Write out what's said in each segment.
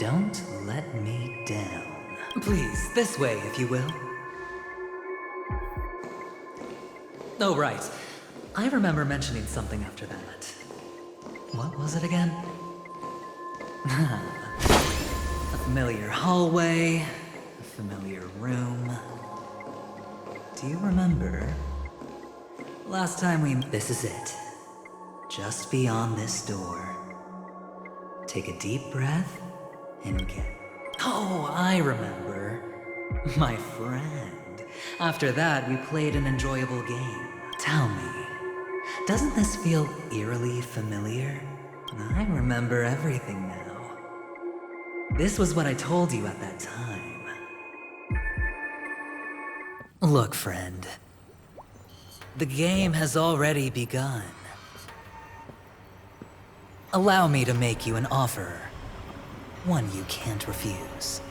Don't let me down. Please, this way, if you will. Oh, right. I remember mentioning something after that. What was it again? A familiar hallway, a familiar room. Do you remember? Last time we... This is it. Just beyond this door. Take a deep breath and get... Oh, I remember. My friend. After that, we played an enjoyable game. Tell me, doesn't this feel eerily familiar? I remember everything now. This was what I told you at that time. Look, friend. The game has already begun. Allow me to make you an offer. One you can't refuse.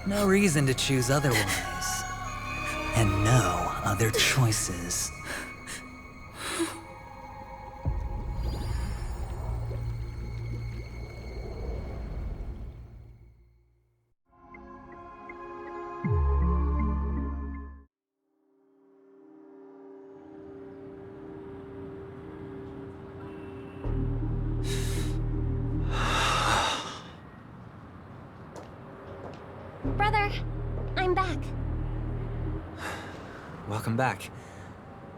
No reason to choose otherwise. And no other choices. Brother, I'm back. Welcome back.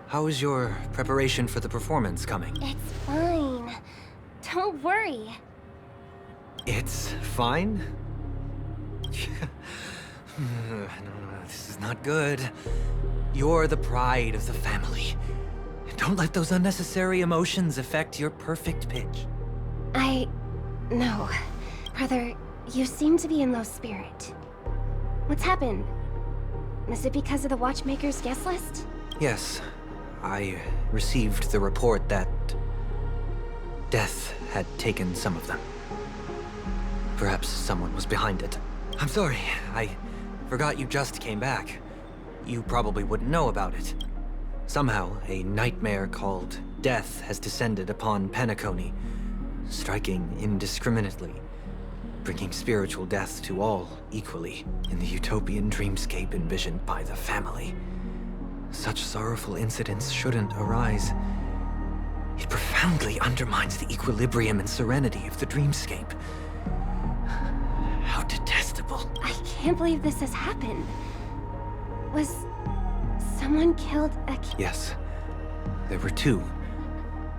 How is your preparation for the performance coming? It's fine. Don't worry. It's fine? No, this is not good. You're the pride of the family. Don't let those unnecessary emotions affect your perfect pitch. No. Brother, you seem to be in low spirit. What's happened? Is it because of the Watchmaker's guest list? Yes. I received the report that death had taken some of them. Perhaps someone was behind it. I'm sorry, I forgot you just came back. You probably wouldn't know about it. Somehow, a nightmare called death has descended upon Penacony, striking indiscriminately, bringing spiritual death to all equally in the utopian dreamscape envisioned by the family. Such sorrowful incidents shouldn't arise. It profoundly undermines the equilibrium and serenity of the dreamscape. How detestable. I can't believe this has happened. Was someone killed a kid? Yes, there were two.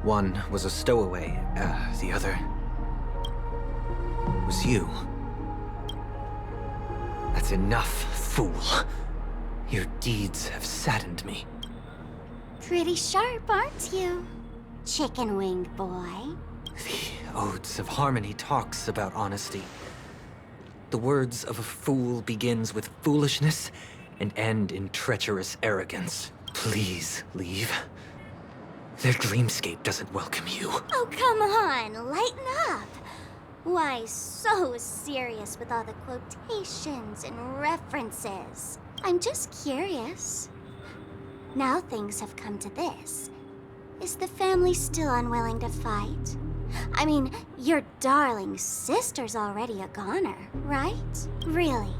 One was a stowaway, the other was you. That's enough, fool. Your deeds have saddened me. Pretty sharp, aren't you? Chicken wing boy. The Odes of Harmony talks about honesty. The words of a fool begins with foolishness and end in treacherous arrogance. Please leave. Their dreamscape doesn't welcome you. Oh, come on, lighten up. Why so serious with all the quotations and references? I'm just curious. Now things have come to this. Is the family still unwilling to fight? I mean, your darling sister's already a goner, right? Really?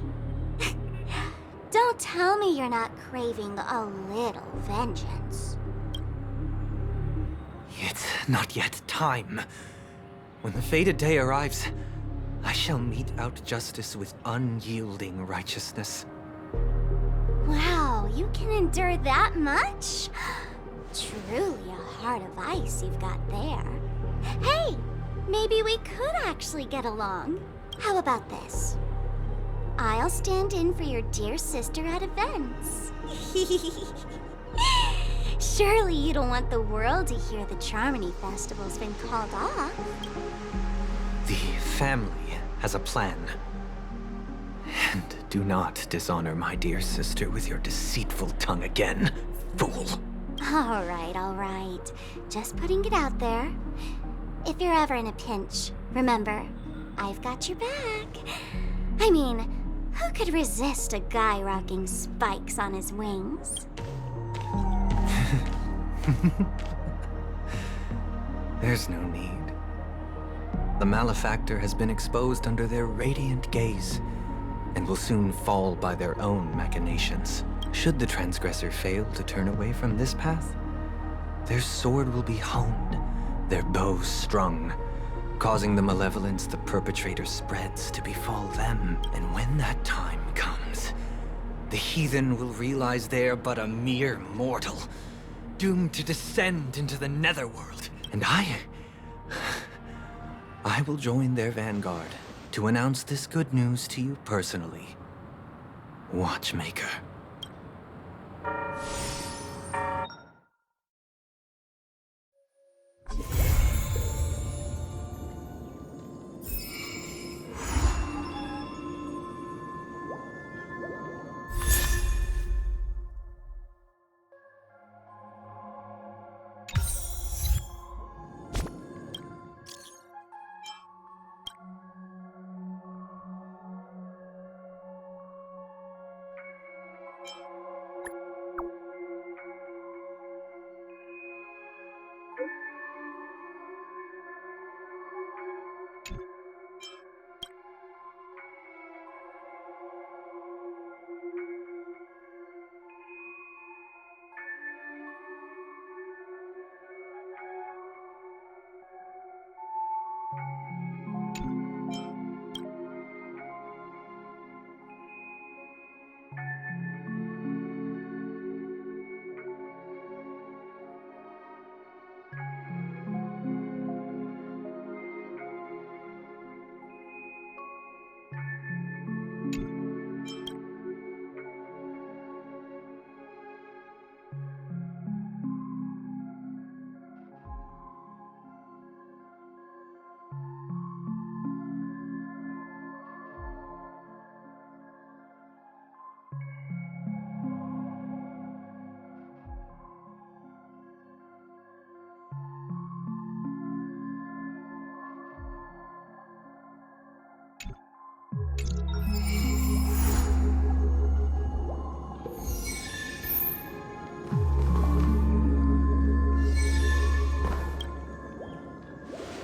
Don't tell me you're not craving a little vengeance. It's not yet time. When the fated day arrives, I shall mete out justice with unyielding righteousness. Wow, you can endure that much? Truly a heart of ice you've got there. Hey, maybe we could actually get along. How about this? I'll stand in for your dear sister at events. Surely you don't want the world to hear the Charmony Festival's been called off. The family has a plan. And do not dishonor my dear sister with your deceitful tongue again, fool. All right. Just putting it out there. If you're ever in a pinch, remember, I've got your back. I mean, who could resist a guy rocking spikes on his wings? There's no need. The malefactor has been exposed under their radiant gaze, and will soon fall by their own machinations. Should the transgressor fail to turn away from this path, their sword will be honed, their bow strung, causing the malevolence the perpetrator spreads to befall them. And when that time comes, the heathen will realize they're but a mere mortal, doomed to descend into the netherworld. And I will join their vanguard to announce this good news to you personally, Watchmaker.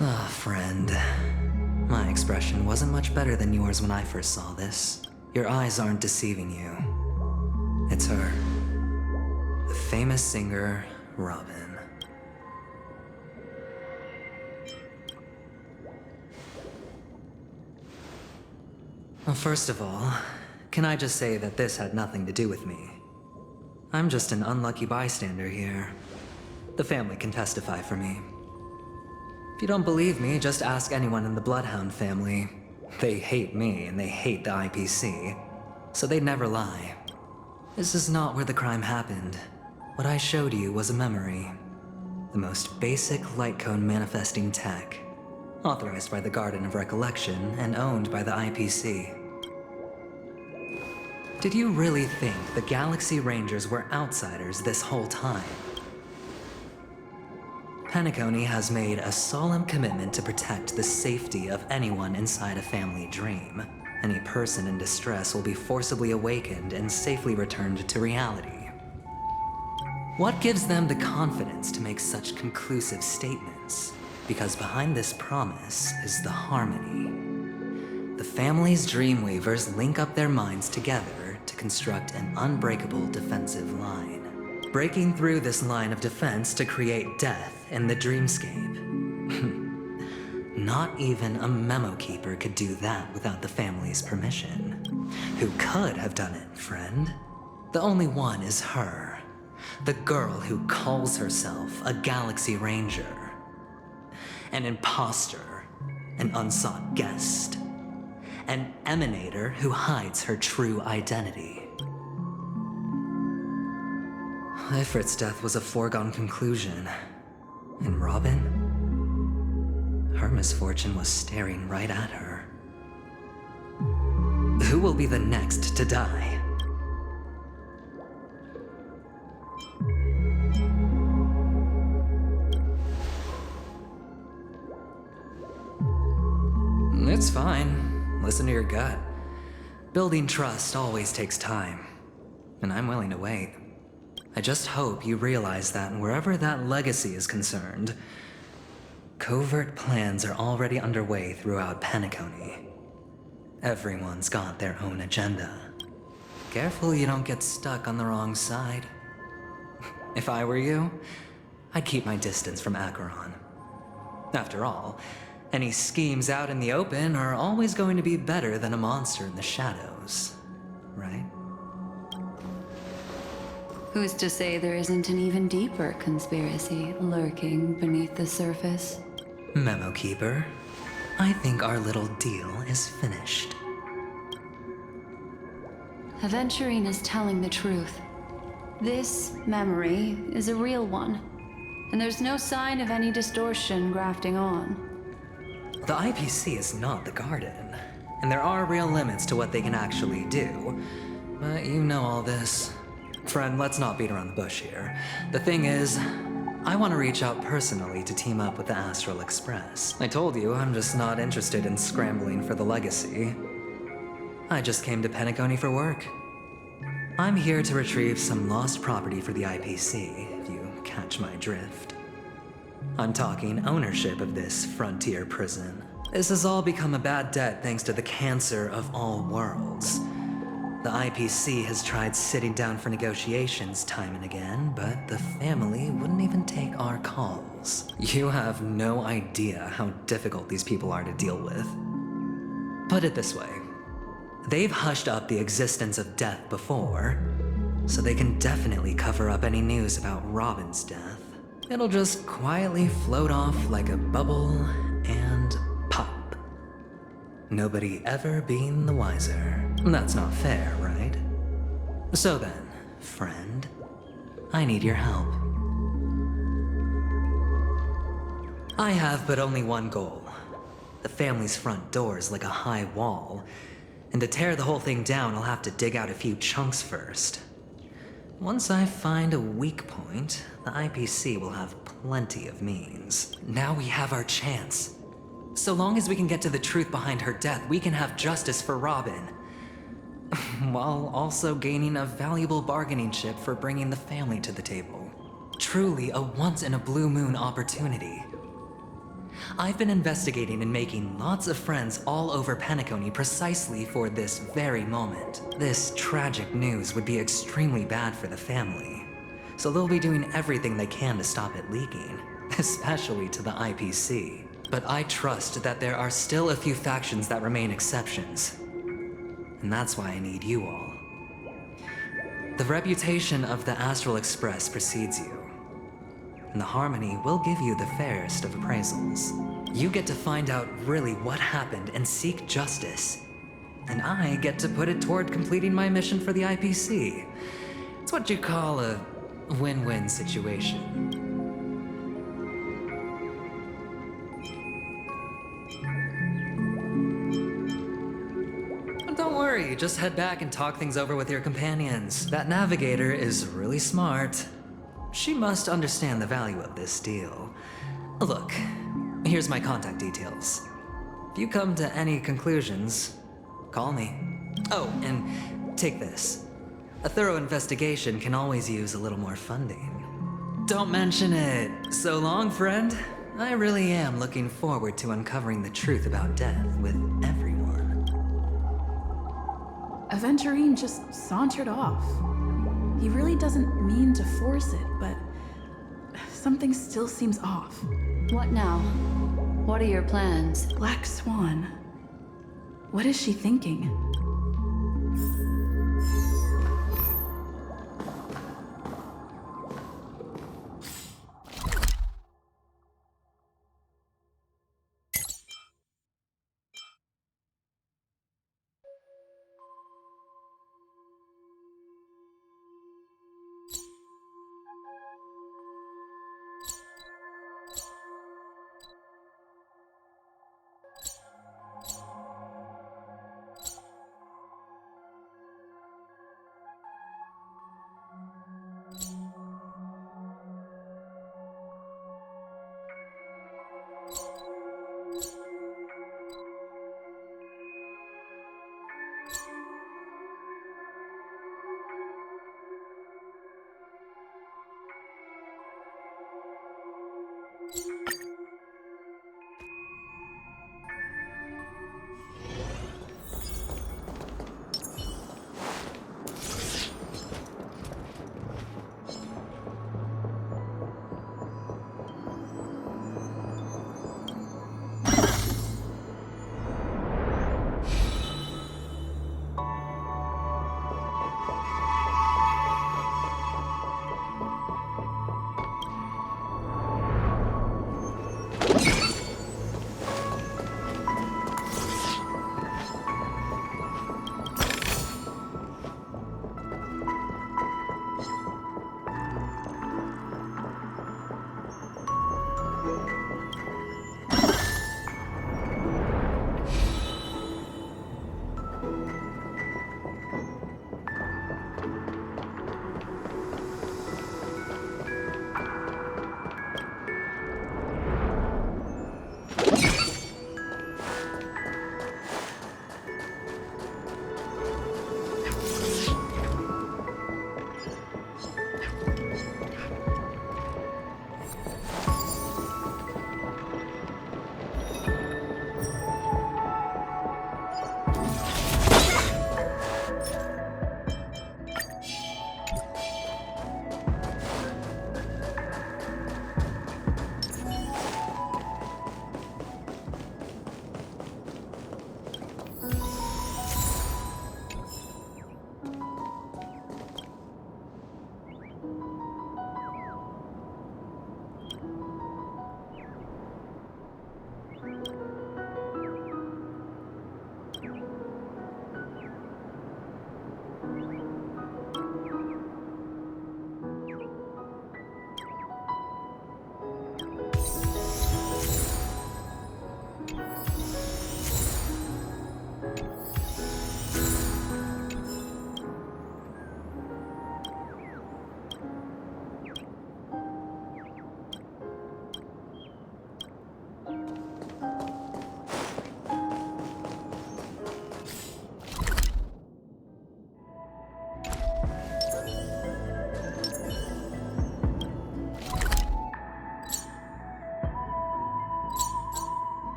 Ah, friend. My expression wasn't much better than yours when I first saw this. Your eyes aren't deceiving you. It's her. The famous singer, Robin. Well, first of all, can I just say that this had nothing to do with me? I'm just an unlucky bystander here. The family can testify for me. If you don't believe me, just ask anyone in the Bloodhound family. They hate me and they hate the IPC, so they'd never lie. This is not where the crime happened. What I showed you was a memory. The most basic light cone manifesting tech, authorized by the Garden of Recollection and owned by the IPC. Did you really think the Galaxy Rangers were outsiders this whole time? Penacony has made a solemn commitment to protect the safety of anyone inside a family dream. Any person in distress will be forcibly awakened and safely returned to reality. What gives them the confidence to make such conclusive statements? Because behind this promise is the harmony. The family's Dreamweavers link up their minds together to construct an unbreakable defensive line. Breaking through this line of defense to create death in the dreamscape. Not even a memo keeper could do that without the family's permission. Who could have done it, friend? The only one is her. The girl who calls herself a Galaxy Ranger. An imposter. An unsought guest. An emanator who hides her true identity. Ifrit's death was a foregone conclusion. And Robin? Her misfortune was staring right at her. Who will be the next to die? It's fine. Listen to your gut. Building trust always takes time, and I'm willing to wait. I just hope you realize that wherever that legacy is concerned, Covert plans are already underway throughout Penacony. Everyone's got their own agenda. Careful you don't get stuck on the wrong side. If I were you, I'd keep my distance from Acheron. After all, any schemes out in the open are always going to be better than a monster in the shadows, right? Who's to say there isn't an even deeper conspiracy lurking beneath the surface? Memo Keeper, I think our little deal is finished. Aventurine is telling the truth. This memory is a real one, and there's no sign of any distortion grafting on. The IPC is not the Garden, and there are real limits to what they can actually do. But you know all this. Friend, let's not beat around the bush here. The thing is, I want to reach out personally to team up with the Astral Express. I told you I'm just not interested in scrambling for the legacy. I just came to Penacony for work. I'm here to retrieve some lost property for the IPC, if you catch my drift. I'm talking ownership of this frontier prison. This has all become a bad debt thanks to the cancer of all worlds. The IPC has tried sitting down for negotiations time and again, but the family wouldn't even take our calls. You have no idea how difficult these people are to deal with. Put it this way. They've hushed up the existence of death before, so they can definitely cover up any news about Robin's death. It'll just quietly float off like a bubble and pop. Nobody ever being the wiser. That's not fair, right? So then, friend, I need your help. I have but only one goal. The family's front door is like a high wall, and to tear the whole thing down, I'll have to dig out a few chunks first. Once I find a weak point, the IPC will have plenty of means. Now we have our chance. So long as we can get to the truth behind her death, we can have justice for Robin. While also gaining a valuable bargaining chip for bringing the family to the table. Truly a once-in-a-blue-moon opportunity. I've been investigating and making lots of friends all over Penacony precisely for this very moment. This tragic news would be extremely bad for the family, so they'll be doing everything they can to stop it leaking, especially to the IPC. But I trust that there are still a few factions that remain exceptions, and that's why I need you all. The reputation of the Astral Express precedes you, and the Harmony will give you the fairest of appraisals. You get to find out really what happened and seek justice, and I get to put it toward completing my mission for the IPC. It's what you call a win-win situation. Don't worry, just head back and talk things over with your companions. That navigator is really smart. She must understand the value of this deal. Look, here's my contact details. If you come to any conclusions, call me. Oh, and take this. A thorough investigation can always use a little more funding. Don't mention it. So long, friend. I really am looking forward to uncovering the truth about death with everyone. Aventurine just sauntered off. He really doesn't mean to force it, but something still seems off. What now? What are your plans? Black Swan. What is she thinking?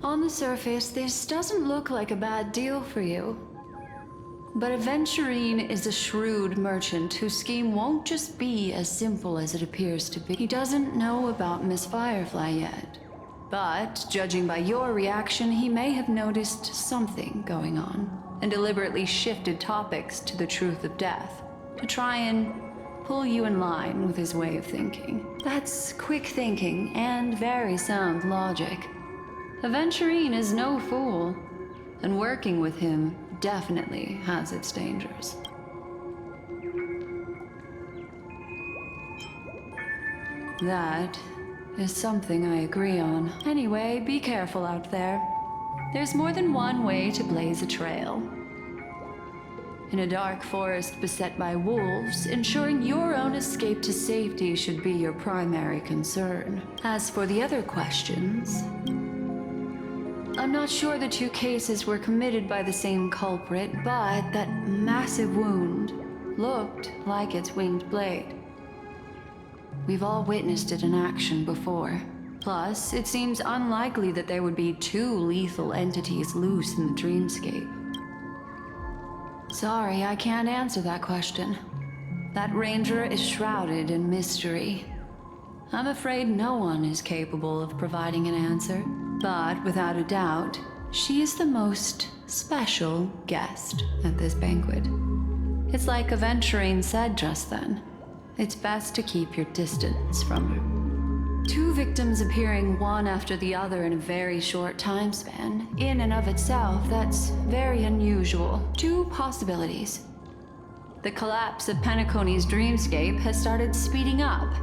On the surface, this doesn't look like a bad deal for you. But Aventurine is a shrewd merchant whose scheme won't just be as simple as it appears to be. He doesn't know about Miss Firefly yet. But, judging by your reaction, he may have noticed something going on, and deliberately shifted topics to the truth of death, to try and pull you in line with his way of thinking. That's quick thinking and very sound logic. Aventurine is no fool, and working with him definitely has its dangers. That is something I agree on. Anyway, be careful out there. There's more than one way to blaze a trail. In a dark forest beset by wolves, ensuring your own escape to safety should be your primary concern. As for the other questions, I'm not sure the two cases were committed by the same culprit, but that massive wound looked like its winged blade. We've all witnessed it in action before. Plus, it seems unlikely that there would be two lethal entities loose in the dreamscape. Sorry, I can't answer that question. That ranger is shrouded in mystery. I'm afraid no one is capable of providing an answer. But without a doubt, she is the most special guest at this banquet. It's like Aventurine said just then. It's best to keep your distance from her. Two victims appearing one after the other in a very short time span, in and of itself, that's very unusual. Two possibilities. The collapse of Penacony's dreamscape has started speeding up,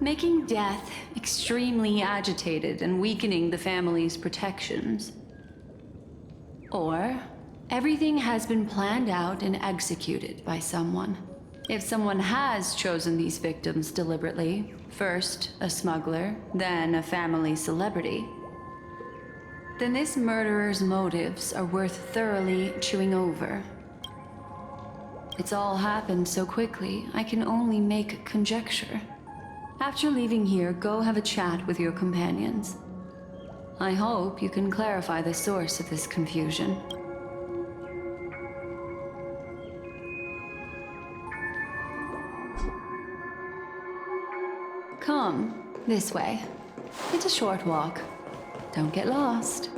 making death extremely agitated and weakening the family's protections. Or, everything has been planned out and executed by someone. If someone has chosen these victims deliberately, first a smuggler, then a family celebrity, then this murderer's motives are worth thoroughly chewing over. It's all happened so quickly, I can only make conjecture. After leaving here, go have a chat with your companions. I hope you can clarify the source of this confusion. Come, this way. It's a short walk. Don't get lost.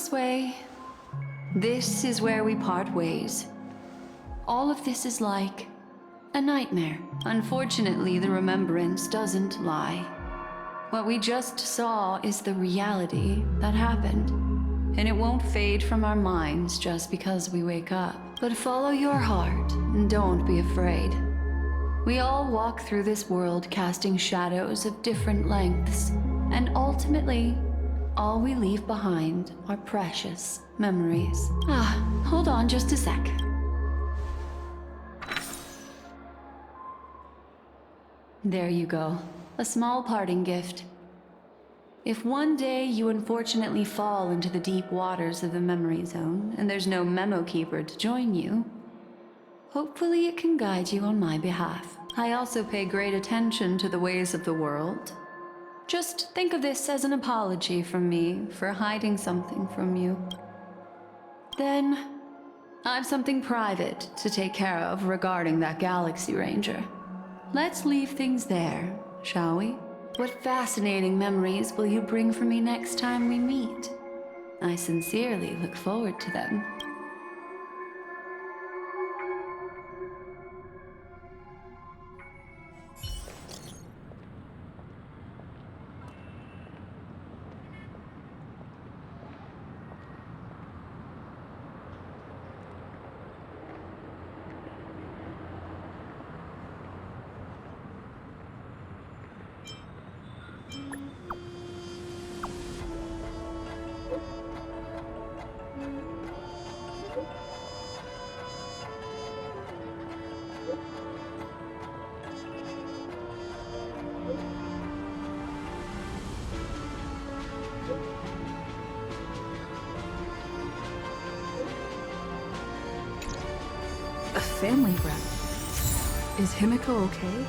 this way. This is where we part ways. All of this is like a nightmare. Unfortunately, the remembrance doesn't lie. What we just saw is the reality that happened. And it won't fade from our minds just because we wake up. But follow your heart and don't be afraid. We all walk through this world casting shadows of different lengths. And ultimately, all we leave behind are precious memories. Hold on just a sec. There you go. A small parting gift. If one day you unfortunately fall into the deep waters of the memory zone and there's no memo keeper to join you, hopefully it can guide you on my behalf. I also pay great attention to the ways of the world. Just think of this as an apology from me for hiding something from you. Then, I've something private to take care of regarding that Galaxy Ranger. Let's leave things there, shall we? What fascinating memories will you bring for me next time we meet? I sincerely look forward to them. A family rep. Is Himiko okay?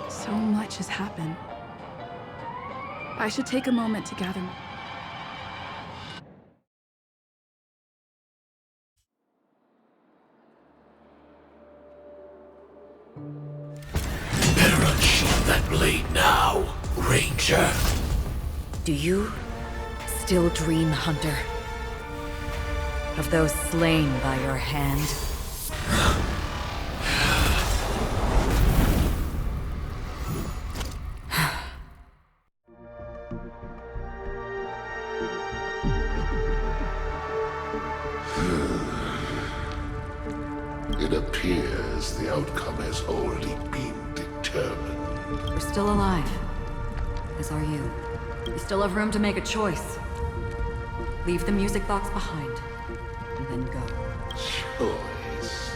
So much has happened. I should take a moment to gather. Better unsheath that blade now, Ranger. Do you still dream, Hunter? Of those slain by your hand? It appears the outcome has already been determined. We're still alive. As are you. We still have room to make a choice. Leave the music box behind, and then go. Choice.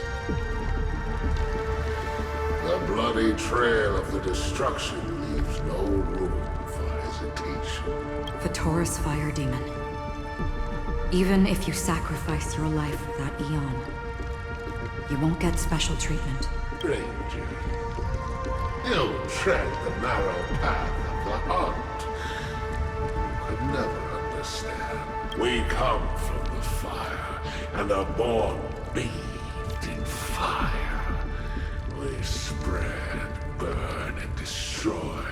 The bloody trail of the destruction leaves no room for hesitation. The Taurus Fire Demon. Even if you sacrifice your life for that eon, you won't get special treatment. Ranger, you tread the narrow path of the hunt. You could never understand. We come from the fire, and are born bathed in fire. We spread, burn, and destroy,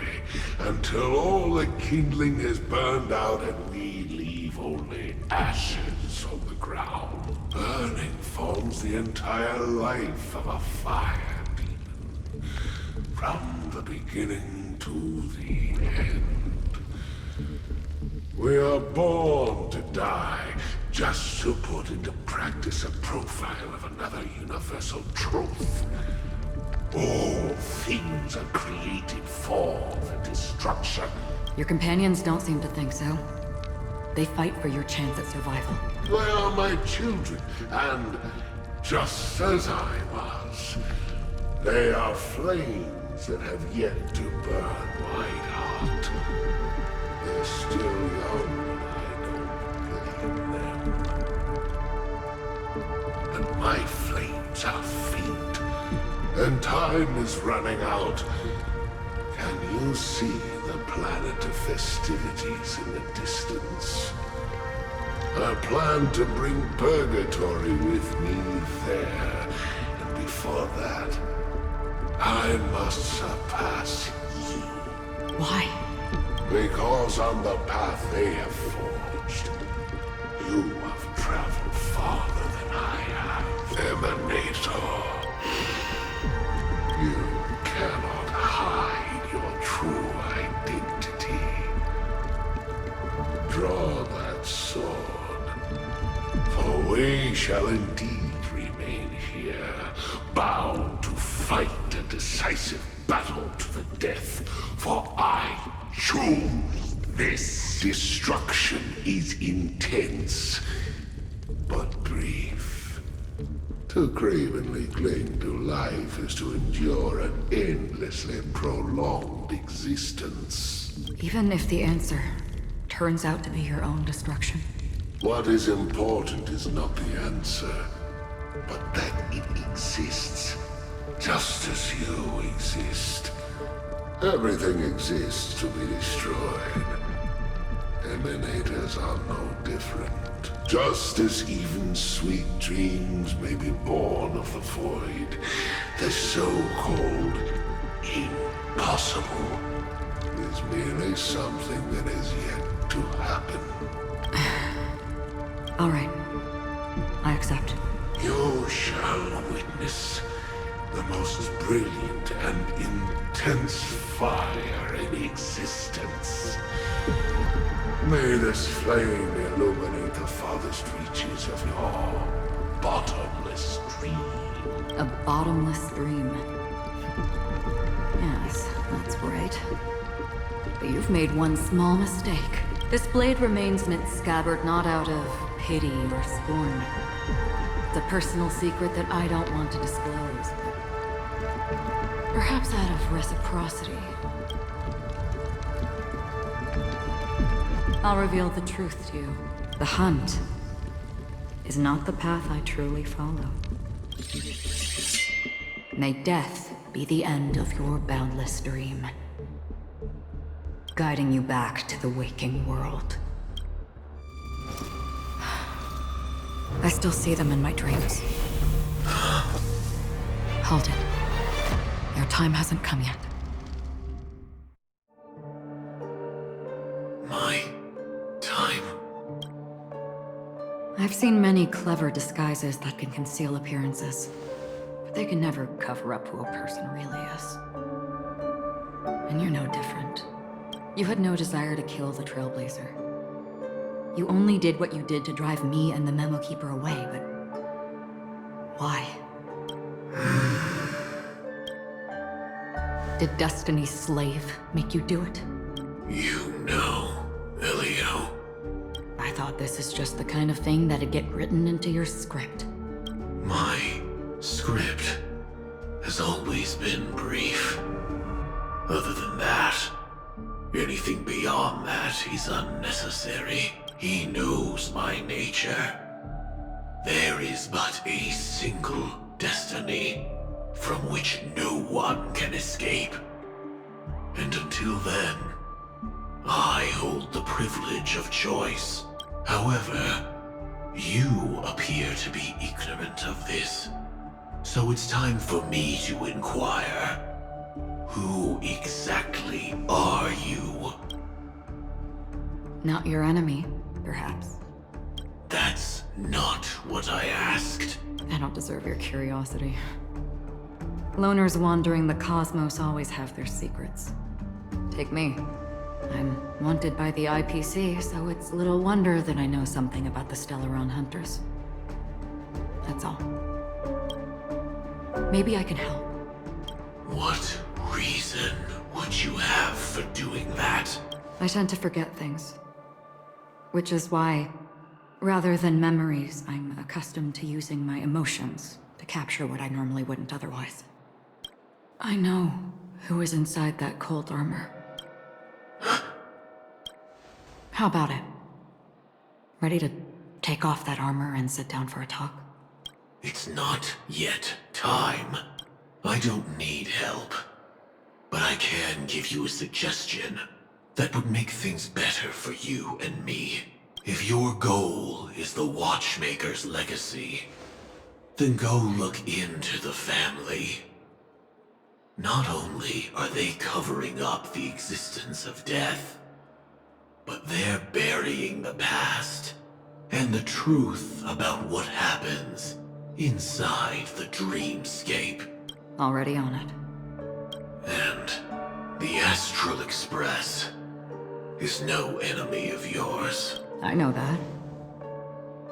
until all the kindling is burned out and we leave only ashes on the ground. Burning forms the entire life of a fire demon, from the beginning to the end. We are born to die, just to put into practice a profile of another universal truth. All things are created for the destruction. Your companions don't seem to think so. They fight for your chance at survival. They are my children, and just as I was, they are flames that have yet to burn my heart. They're still young, and I don't believe them. And my flames are faint, and time is running out. Can you see the planet of festivities in the distance? I plan to bring Purgatory with me there, and before that, I must surpass you. Why? Because on the path they have forged, you have traveled farther than I have, Emanator. You cannot hide your true identity. Draw that sword, for we shall indeed remain here, bound to fight a decisive battle to the death, for I choose this. Destruction is intense, but brief. To cravenly cling to life is to endure an endlessly prolonged existence. Even if the answer turns out to be your own destruction. What is important is not the answer, but that it exists, just as you exist. Everything exists to be destroyed. Emanators are no different. Just as even sweet dreams may be born of the void, the so-called impossible is merely something that is yet to happen. All right. I accept. You shall witness the most brilliant and intense fire in existence. May this flame illuminate the farthest reaches of your bottomless dream. A bottomless dream. Yes, that's right. But you've made one small mistake. This blade remains in its scabbard not out of pity or scorn. It's a personal secret that I don't want to disclose. Perhaps out of reciprocity. I'll reveal the truth to you. The hunt is not the path I truly follow. May death be the end of your boundless dream, guiding you back to the waking world. I still see them in my dreams. Hold it. Your time hasn't come yet. My time. I've seen many clever disguises that can conceal appearances, but they can never cover up who a person really is. And you're no different. You had no desire to kill the Trailblazer. You only did what you did to drive me and the Memo Keeper away, but why? Did Destiny's slave make you do it? You know, Elio. I thought this is just the kind of thing that'd get written into your script. My script has always been brief. Other than that, anything beyond that is unnecessary. He knows my nature. There is but a single destiny from which no one can escape. And until then, I hold the privilege of choice. However, you appear to be ignorant of this. So it's time for me to inquire. Who exactly are you? Not your enemy, perhaps. That's not what I asked. I don't deserve your curiosity. Loners wandering the cosmos always have their secrets. Take me. I'm wanted by the IPC, so it's little wonder that I know something about the Stellaron Hunters. That's all. Maybe I can help. What reason would you have for doing that? I tend to forget things. Which is why, rather than memories, I'm accustomed to using my emotions to capture what I normally wouldn't otherwise. I know who is inside that cold armor. How about it? Ready to take off that armor and sit down for a talk? It's not yet time. I don't need help. But I can give you a suggestion that would make things better for you and me. If your goal is the Watchmaker's legacy, then go look into the family. Not only are they covering up the existence of death, but they're burying the past and the truth about what happens inside the dreamscape. Already on it. And the Astral Express is no enemy of yours. I know that.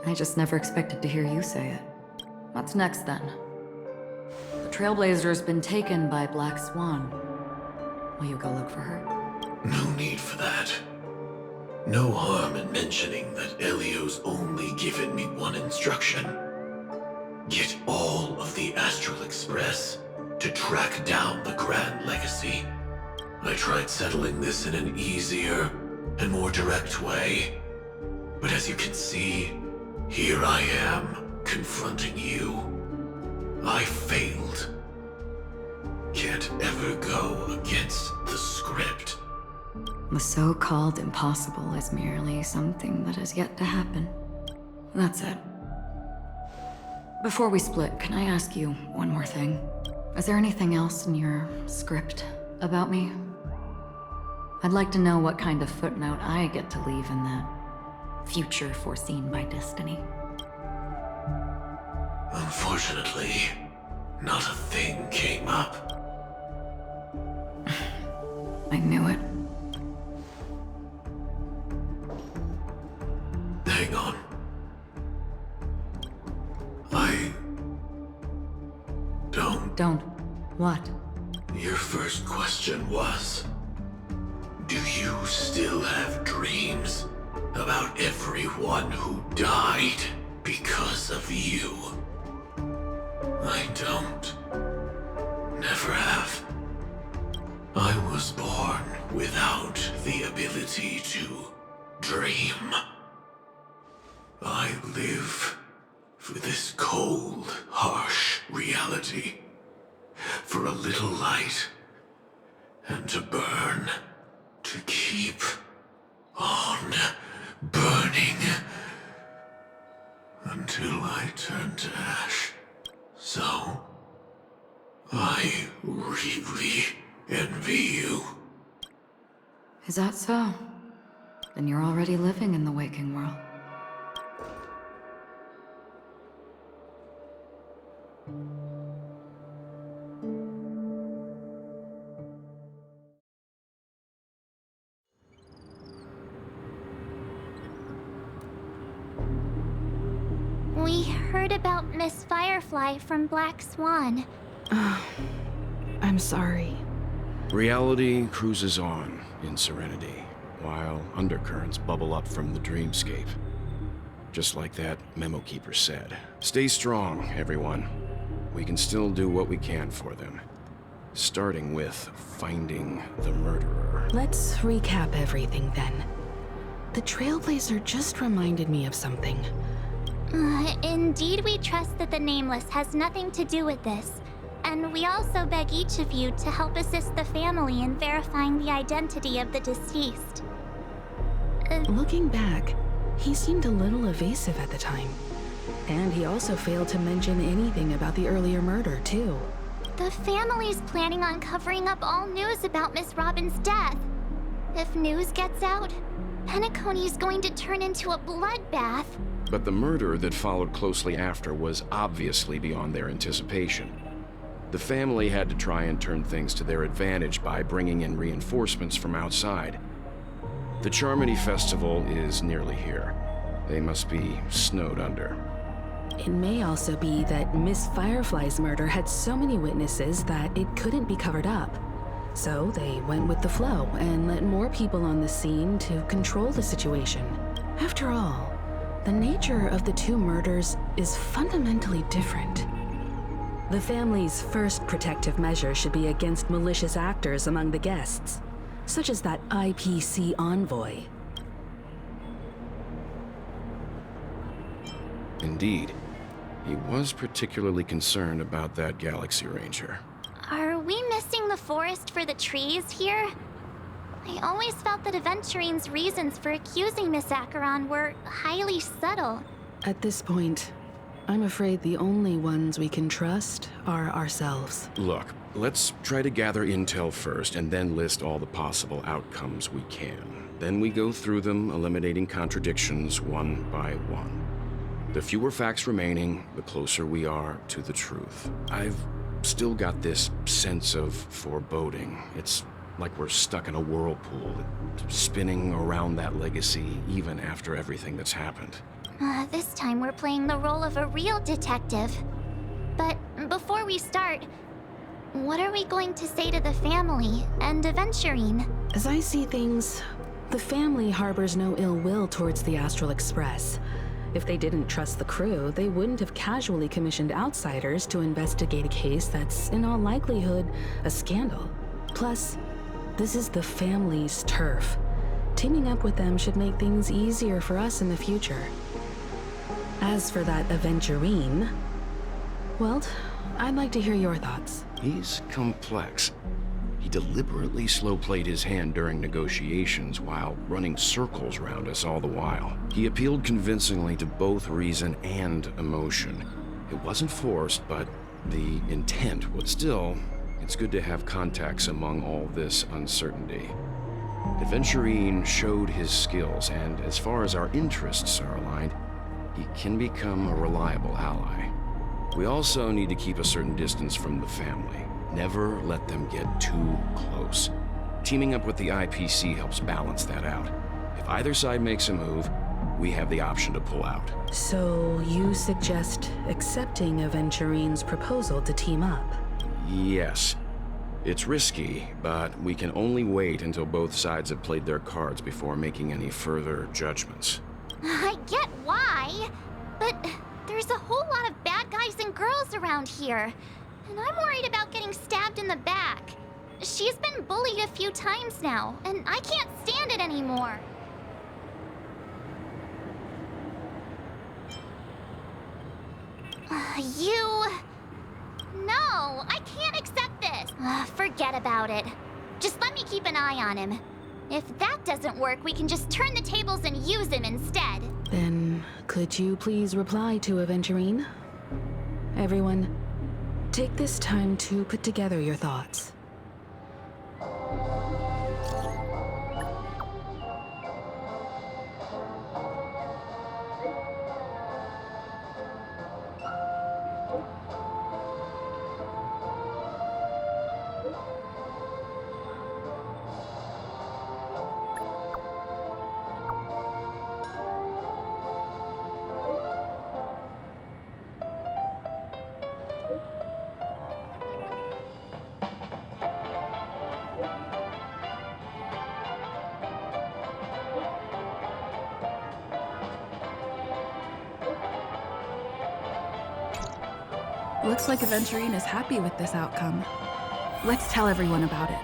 I just never expected to hear you say it. What's next, then? The Trailblazer's been taken by Black Swan. Will you go look for her? No need for that. No harm in mentioning that Elio's only given me one instruction. Get all of the Astral Express to track down the Grand Legacy. I tried settling this in an easier and more direct way. But as you can see, here I am, confronting you. I failed. Can't ever go against the script. The so-called impossible is merely something that has yet to happen. That's it. Before we split, can I ask you one more thing? Is there anything else in your script about me? I'd like to know what kind of footnote I get to leave in that future foreseen by destiny. Unfortunately, not a thing came up. I knew it. Hang on. Don't. What? Your first question was, do you still have dreams about everyone who died because of you? I don't. Never have. I was born without the ability to dream. I live for this cold, harsh reality. For a little light, and to burn, to keep on burning, until I turn to ash. So, I really envy you. Is that so? Then you're already living in the waking world. We heard about Miss Firefly from Black Swan. I'm sorry. Reality cruises on in serenity, while undercurrents bubble up from the dreamscape. Just like that memo keeper said. Stay strong, everyone. We can still do what we can for them. Starting with finding the murderer. Let's recap everything then. The Trailblazer just reminded me of something. Indeed, we trust that the Nameless has nothing to do with this. And we also beg each of you to help assist the family in verifying the identity of the deceased. Looking back, he seemed a little evasive at the time. And he also failed to mention anything about the earlier murder, too. The family's planning on covering up all news about Miss Robin's death. If news gets out, Penacony's going to turn into a bloodbath. But the murder that followed closely after was obviously beyond their anticipation. The family had to try and turn things to their advantage by bringing in reinforcements from outside. The Charmony Festival is nearly here. They must be snowed under. It may also be that Miss Firefly's murder had so many witnesses that it couldn't be covered up. So they went with the flow and let more people on the scene to control the situation. After all, the nature of the two murders is fundamentally different. The family's first protective measure should be against malicious actors among the guests, such as that IPC envoy. Indeed. He was particularly concerned about that Galaxy Ranger. Are we missing the forest for the trees here? I always felt that Aventurine's reasons for accusing Miss Acheron were highly subtle. At this point, I'm afraid the only ones we can trust are ourselves. Look, let's try to gather intel first and then list all the possible outcomes we can. Then we go through them, eliminating contradictions one by one. The fewer facts remaining, the closer we are to the truth. I've still got this sense of foreboding. It's like we're stuck in a whirlpool, spinning around that legacy even after everything that's happened. This time we're playing the role of a real detective. But before we start, what are we going to say to the family and Aventurine? As I see things, the family harbors no ill will towards the Astral Express. If they didn't trust the crew, they wouldn't have casually commissioned outsiders to investigate a case that's, in all likelihood, a scandal. Plus, this is the family's turf. Teaming up with them should make things easier for us in the future. As for that Aventurine, well, I'd like to hear your thoughts. He's complex. He deliberately slow-played his hand during negotiations while running circles around us all the while. He appealed convincingly to both reason and emotion. It wasn't forced, but the intent was. Still, it's good to have contacts among all this uncertainty. Aventurine showed his skills, and as far as our interests are aligned, he can become a reliable ally. We also need to keep a certain distance from the family. Never let them get too close. Teaming up with the IPC helps balance that out. If either side makes a move, we have the option to pull out. So you suggest accepting Aventurine's proposal to team up? Yes. It's risky, but we can only wait until both sides have played their cards before making any further judgments. I get why, but there's a whole lot of bad guys and girls around here. And I'm worried about getting stabbed in the back. She's been bullied a few times now, and I can't stand it anymore. No, I can't accept this. Forget about it. Just let me keep an eye on him. If that doesn't work, we can just turn the tables and use him instead. Then, could you please reply to Aventurine? Everyone, take this time to put together your thoughts. Looks like Aventurine is happy with this outcome. Let's tell everyone about it.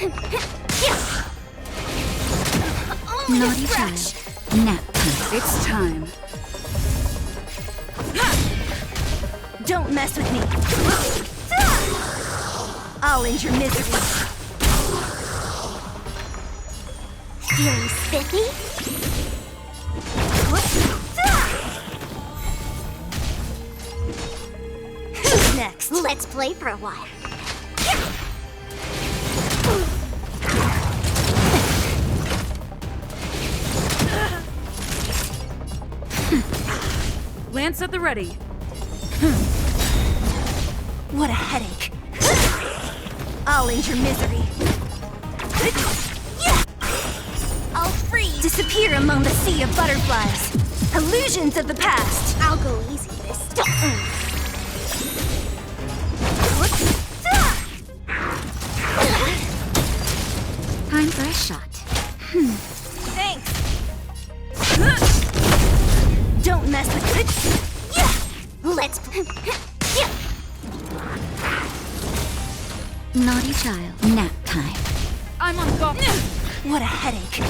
Naughty child. Nap time. It's time. Don't mess with me. I'll end your misery. Feeling spiffy? Who's next? Let's play for a while. Lance at the ready. What a headache. I'll end your misery. I'll freeze. Disappear among the sea of butterflies. Illusions of the past. I'll go easy this time. Time for a shot. Thanks. Don't mess with it. Let's Naughty child. Nap time. I'm on guard. What a headache.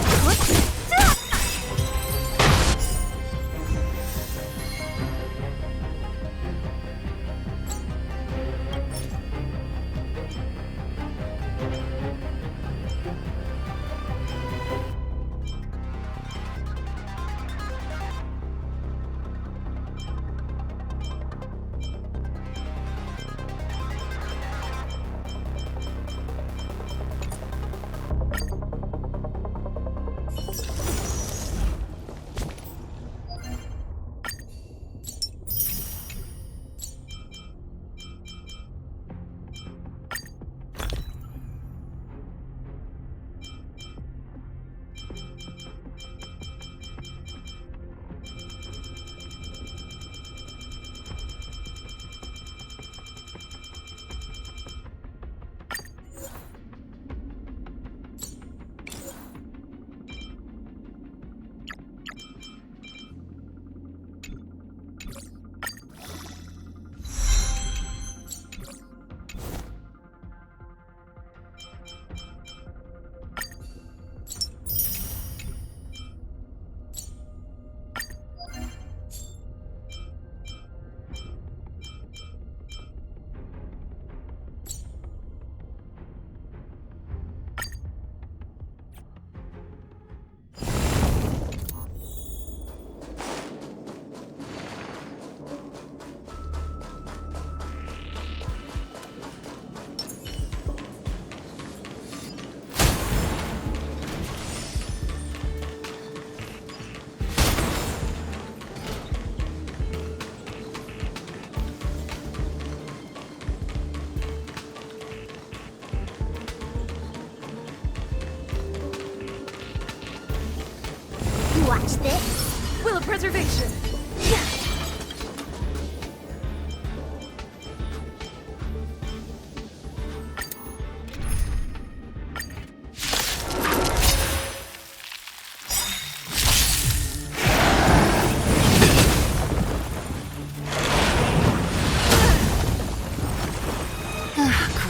watch this. Will of preservation.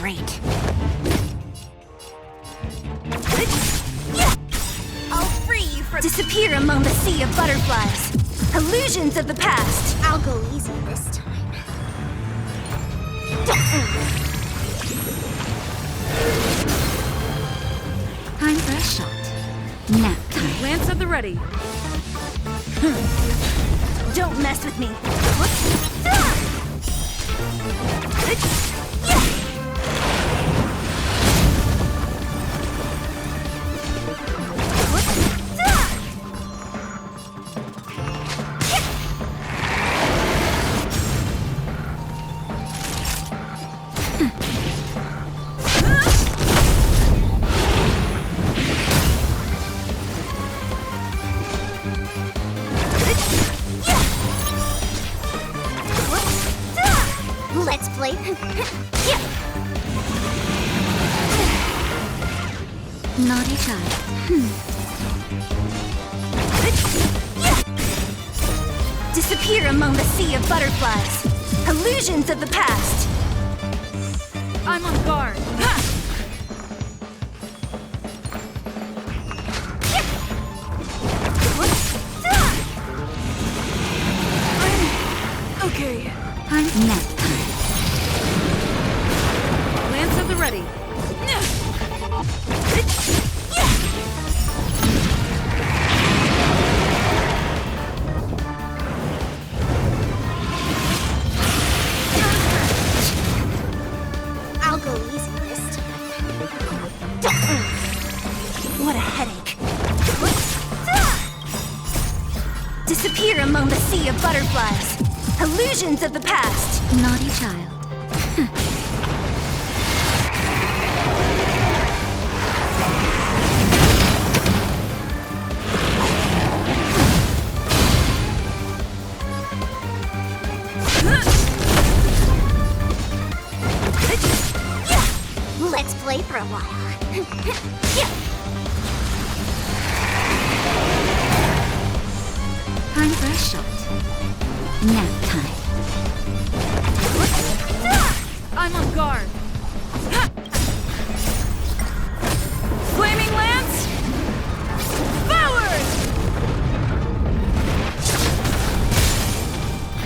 Great. I'll free you from— Disappear among the sea of butterflies. Illusions of the past. I'll go easy this time. Time for a shot. Nap time. Lance at the ready. Don't mess with me. Let's play. Naughty child. Disappear among the sea of butterflies. Illusions of the past. I'm on guard. go easy this time. What a headache. Disappear among the sea of butterflies. Illusions of the past. Naughty child. Let's play for a while. Time for a shot. Nap time. I'm on guard. Flaming lance! Forward!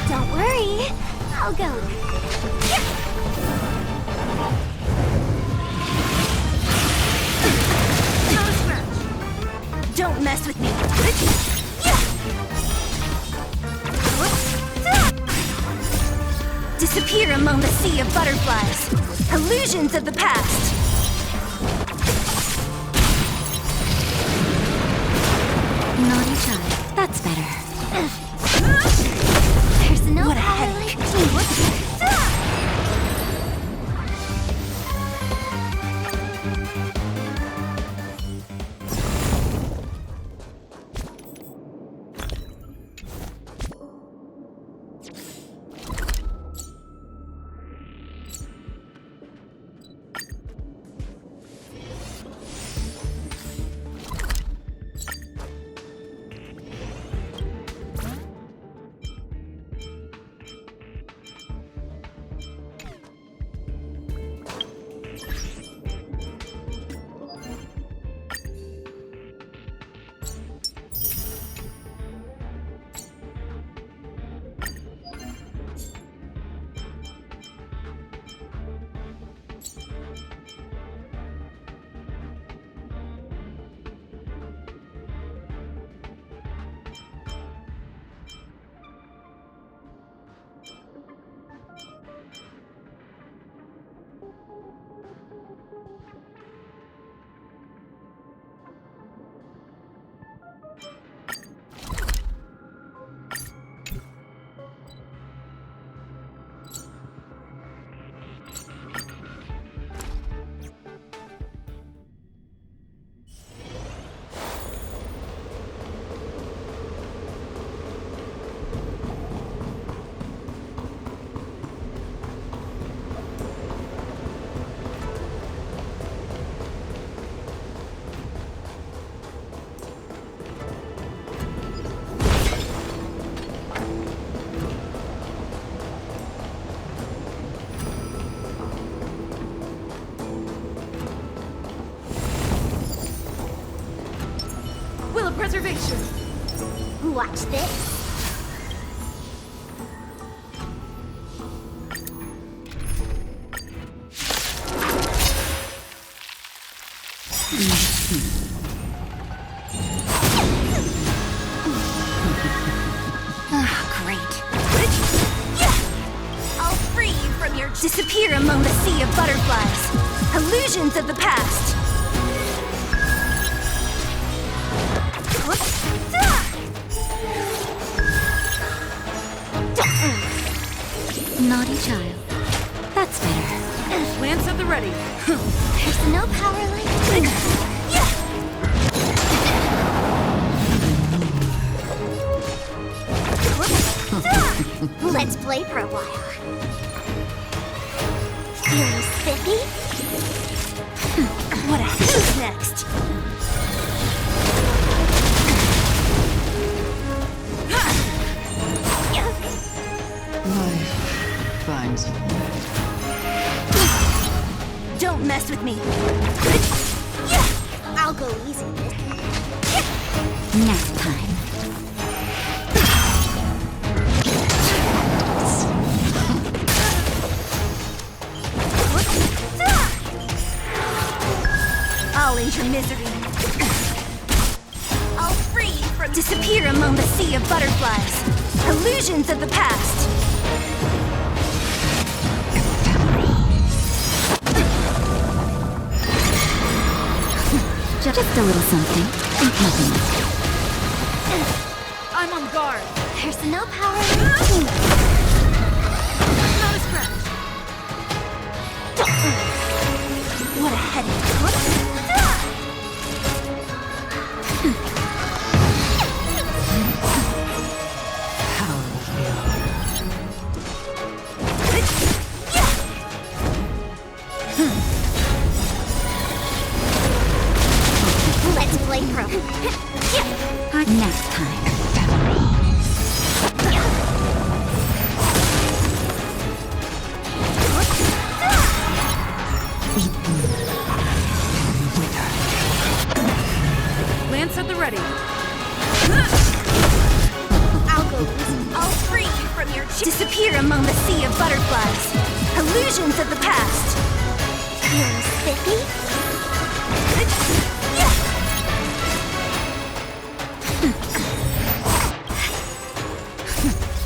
Don't worry, I'll go. Don't mess with me. Disappear among the sea of butterflies. Illusions of the past. Naughty child. That's better. There's no What a power headache. like teamwork. Will of preservation. Watch this. I'll free you from your... Disappear among the sea of butterflies. Illusions of the past. Naughty child. That's better. Lance at the ready. There's no power like teamwork. Let's play for a while. Feeling spiffy? What a... Who's next? Finds. Don't mess with me. I'll go easy. Nap time. I'll end your misery. I'll free you from... Disappear among the sea of butterflies. Illusions of the past. Just a little something. Nothing. I'm on guard. There's no power in the team. Not a scratch. What a headache. Let's play pro. Nap time. Lance at the ready. I'll go. I'll free you from your disappear among the sea of butterflies. Illusions of the past. Feeling spiffy?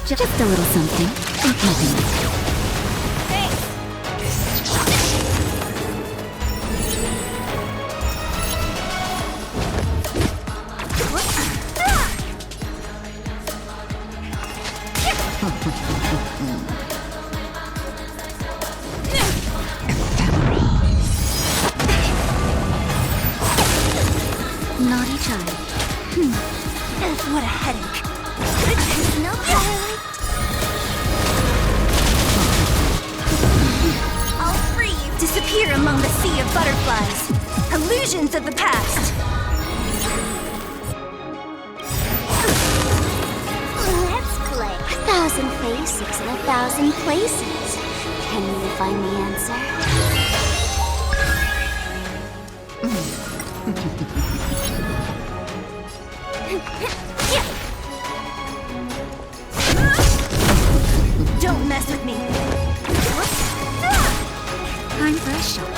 Just a little something. Nothing. Naughty child. What a headache. There's no power like... I'll free you. Disappear among the sea of butterflies. Illusions of the past. Let's play. 1,000 faces in 1,000 places. Can you find the answer? Don't mess with me. Time for a shot.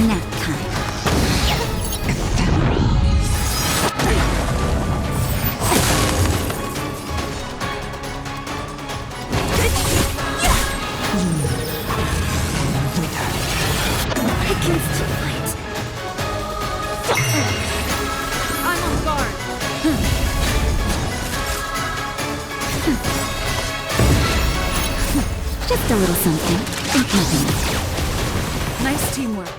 Nap time. Against light. I'm on guard. Just a little something. Nothing. Nice teamwork.